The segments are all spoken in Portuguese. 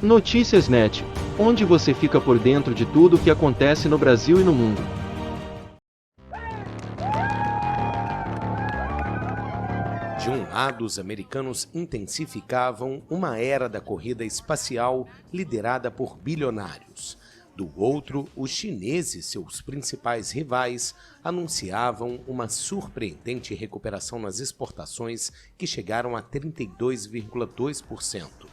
Notícias Net, onde você fica por dentro de tudo o que acontece no Brasil e no mundo. De um lado, os americanos intensificavam uma era da corrida espacial liderada por bilionários. Do outro, os chineses, seus principais rivais, anunciavam uma surpreendente recuperação nas exportações que chegaram a 32,2%.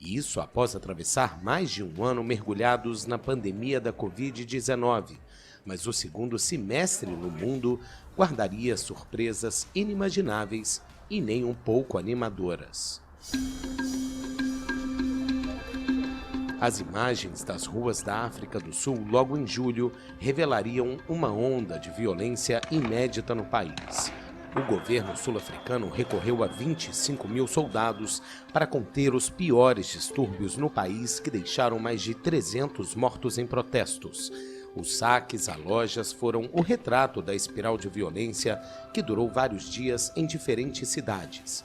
Isso após atravessar mais de um ano mergulhados na pandemia da Covid-19. Mas o segundo semestre no mundo guardaria surpresas inimagináveis e nem um pouco animadoras. As imagens das ruas da África do Sul logo em julho revelariam uma onda de violência inédita no país. O governo sul-africano recorreu a 25 mil soldados para conter os piores distúrbios no país que deixaram mais de 300 mortos em protestos. Os saques a lojas foram o retrato da espiral de violência que durou vários dias em diferentes cidades.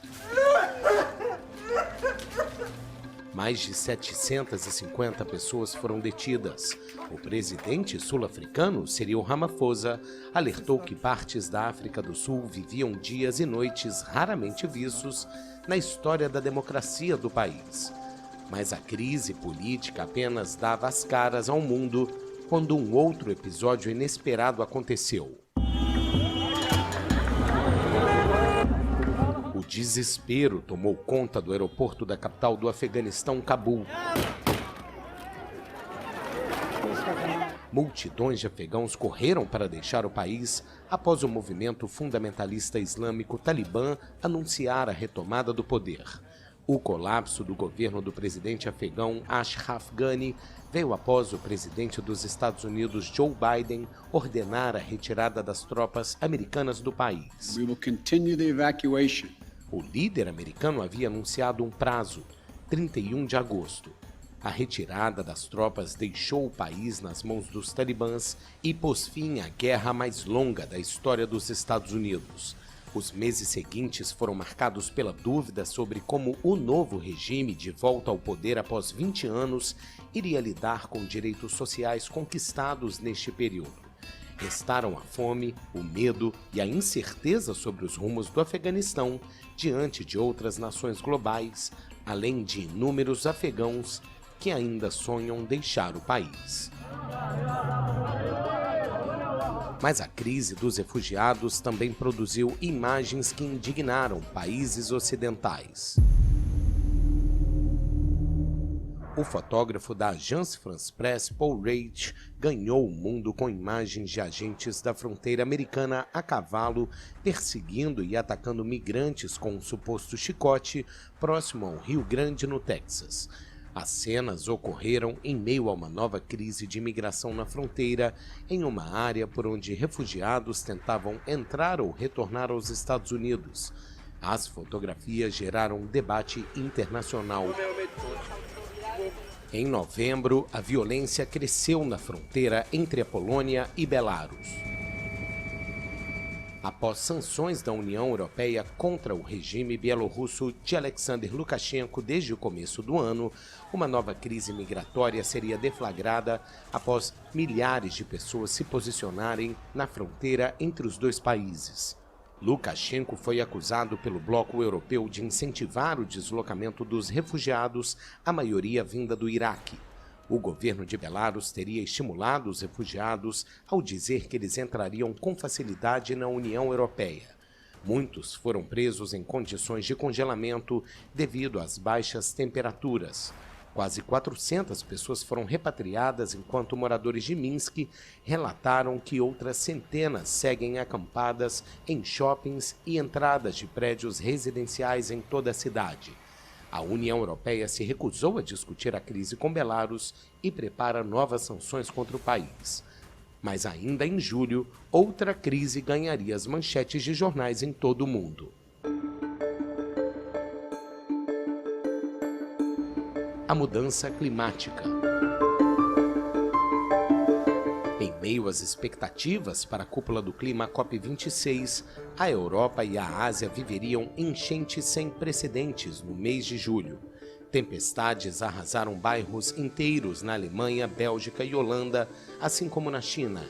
Mais de 750 pessoas foram detidas. O presidente sul-africano, Cyril Ramaphosa, alertou que partes da África do Sul viviam dias e noites raramente vistos na história da democracia do país. Mas a crise política apenas dava as caras ao mundo quando um outro episódio inesperado aconteceu. O desespero tomou conta do aeroporto da capital do Afeganistão, Cabul. Multidões de afegãos correram para deixar o país após o movimento fundamentalista islâmico Talibã anunciar a retomada do poder. O colapso do governo do presidente afegão Ashraf Ghani veio após o presidente dos Estados Unidos, Joe Biden, ordenar a retirada das tropas americanas do país. We will continue the evacuation. O líder americano havia anunciado um prazo, 31 de agosto. A retirada das tropas deixou o país nas mãos dos talibãs e pôs fim à guerra mais longa da história dos Estados Unidos. Os meses seguintes foram marcados pela dúvida sobre como o novo regime, de volta ao poder após 20 anos, iria lidar com direitos sociais conquistados neste período. Restaram a fome, o medo e a incerteza sobre os rumos do Afeganistão diante de outras nações globais, além de inúmeros afegãos que ainda sonham deixar o país. Mas a crise dos refugiados também produziu imagens que indignaram países ocidentais. O fotógrafo da Agence France Presse, Paul Reich, ganhou o mundo com imagens de agentes da fronteira americana a cavalo, perseguindo e atacando migrantes com um suposto chicote próximo ao Rio Grande, no Texas. As cenas ocorreram em meio a uma nova crise de imigração na fronteira, em uma área por onde refugiados tentavam entrar ou retornar aos Estados Unidos. As fotografias geraram um debate internacional. Em novembro, a violência cresceu na fronteira entre a Polônia e Belarus. Após sanções da União Europeia contra o regime bielorrusso de Alexander Lukashenko desde o começo do ano, uma nova crise migratória seria deflagrada após milhares de pessoas se posicionarem na fronteira entre os dois países. Lukashenko foi acusado pelo bloco europeu de incentivar o deslocamento dos refugiados, a maioria vinda do Iraque. O governo de Belarus teria estimulado os refugiados ao dizer que eles entrariam com facilidade na União Europeia. Muitos foram presos em condições de congelamento devido às baixas temperaturas. Quase 400 pessoas foram repatriadas, enquanto moradores de Minsk relataram que outras centenas seguem acampadas em shoppings e entradas de prédios residenciais em toda a cidade. A União Europeia se recusou a discutir a crise com Belarus e prepara novas sanções contra o país. Mas ainda em julho, outra crise ganharia as manchetes de jornais em todo o mundo. A mudança climática. Em meio às expectativas para a cúpula do clima COP26, a Europa e a Ásia viveriam enchentes sem precedentes no mês de julho. Tempestades arrasaram bairros inteiros na Alemanha, Bélgica e Holanda, assim como na China.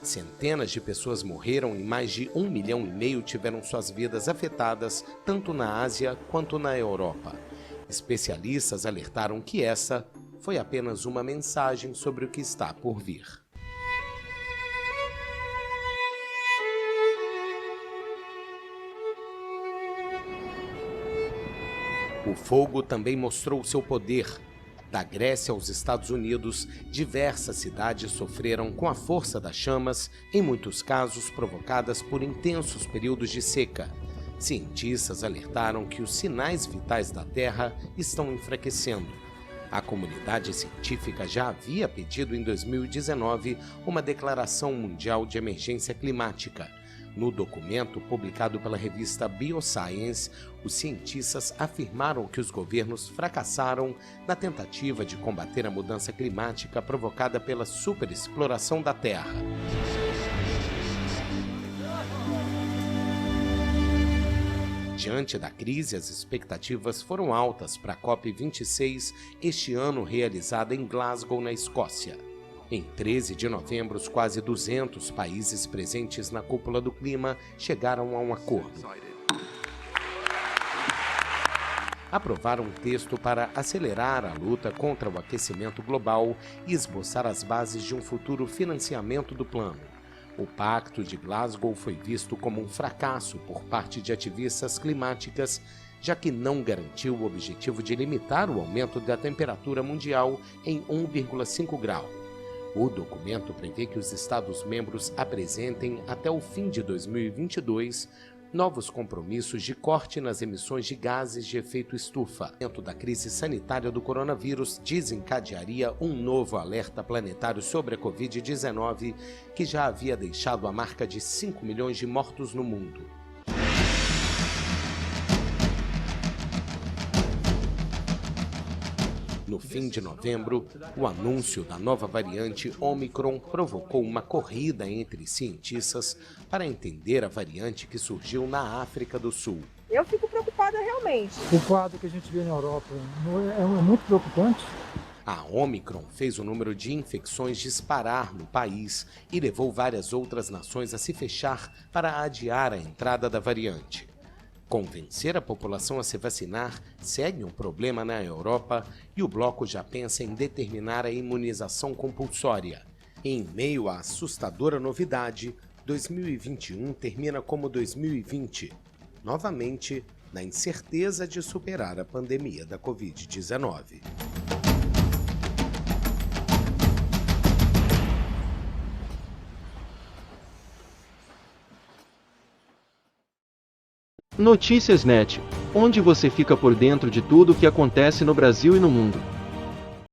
Centenas de pessoas morreram e mais de 1,5 milhão tiveram suas vidas afetadas, tanto na Ásia quanto na Europa. Especialistas alertaram que essa foi apenas uma mensagem sobre o que está por vir. O fogo também mostrou seu poder. Da Grécia aos Estados Unidos, diversas cidades sofreram com a força das chamas, em muitos casos provocadas por intensos períodos de seca. Cientistas alertaram que os sinais vitais da Terra estão enfraquecendo. A comunidade científica já havia pedido em 2019 uma declaração mundial de emergência climática. No documento publicado pela revista Bioscience, os cientistas afirmaram que os governos fracassaram na tentativa de combater a mudança climática provocada pela superexploração da Terra. Diante da crise, as expectativas foram altas para a COP26, este ano realizada em Glasgow, na Escócia. Em 13 de novembro, os quase 200 países presentes na cúpula do clima chegaram a um acordo. Aprovaram um texto para acelerar a luta contra o aquecimento global e esboçar as bases de um futuro financiamento do plano. O Pacto de Glasgow foi visto como um fracasso por parte de ativistas climáticas, já que não garantiu o objetivo de limitar o aumento da temperatura mundial em 1,5 grau. O documento prevê que os Estados-membros apresentem, até o fim de 2022, novos compromissos de corte nas emissões de gases de efeito estufa. Dentro da crise sanitária do coronavírus, desencadearia um novo alerta planetário sobre a Covid-19, que já havia deixado a marca de 5 milhões de mortos no mundo. No fim de novembro, o anúncio da nova variante Omicron provocou uma corrida entre cientistas para entender a variante que surgiu na África do Sul. Eu fico preocupada realmente. O quadro que a gente vê na Europa é muito preocupante. A Omicron fez o número de infecções disparar no país e levou várias outras nações a se fechar para adiar a entrada da variante. Convencer a população a se vacinar segue um problema na Europa e o bloco já pensa em determinar a imunização compulsória. Em meio à assustadora novidade, 2021 termina como 2020, novamente na incerteza de superar a pandemia da Covid-19. Notícias Net, onde você fica por dentro de tudo o que acontece no Brasil e no mundo.